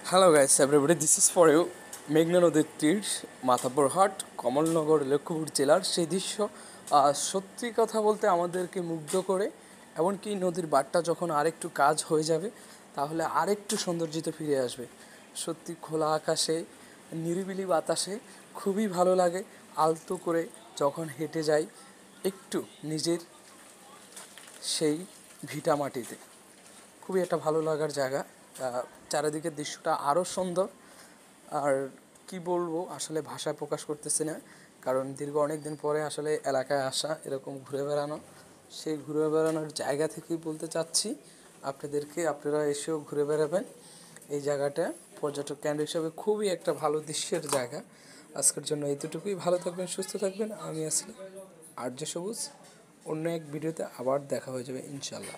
Hello guys everybody, this is for you. মেঘনা নদীর তীর, মাথাপুরহাট, কমলনগর, লক্ষ্মীপুর জেলার সেই দৃশ্য সত্যি কথা বলতে আমাদেরকে মুগ্ধ করে। এমনকি নদীর বাঁধটা যখন আরেকটু কাজ হয়ে যাবে তাহলে আরেকটু সৌন্দর্যতে ফিরে আসবে। সত্যি খোলা আকাশে, নিরিবিলি বাতাসে খুবই ভালো লাগে। আলতো করে যখন হেঁটে যাই একটু নিজের সেই ভিটা মাটিতে, খুবই একটা ভালো লাগার জায়গা। চারিদিকের দৃশ্যটা আরও সুন্দর। আর কি বলবো, আসলে ভাষায় প্রকাশ করতেছি না, কারণ দীর্ঘ অনেক দিন পরে আসলে এলাকায় আসা, এরকম ঘুরে বেড়ানো, সেই ঘুরে বেড়ানোর জায়গা থেকেই বলতে চাচ্ছি আপনাদেরকে, আপনারা এসেও ঘুরে বেড়াবেন। এই জায়গাটা পর্যটক কেন্দ্র হিসাবে খুবই একটা ভালো দৃশ্যের জায়গা। আজকের জন্য এতটুকুই। ভালো থাকবেন, সুস্থ থাকবেন। আমি আসলে আর্য সবুজ। অন্য এক ভিডিওতে আবার দেখা হয়ে যাবে ইনশাল্লাহ।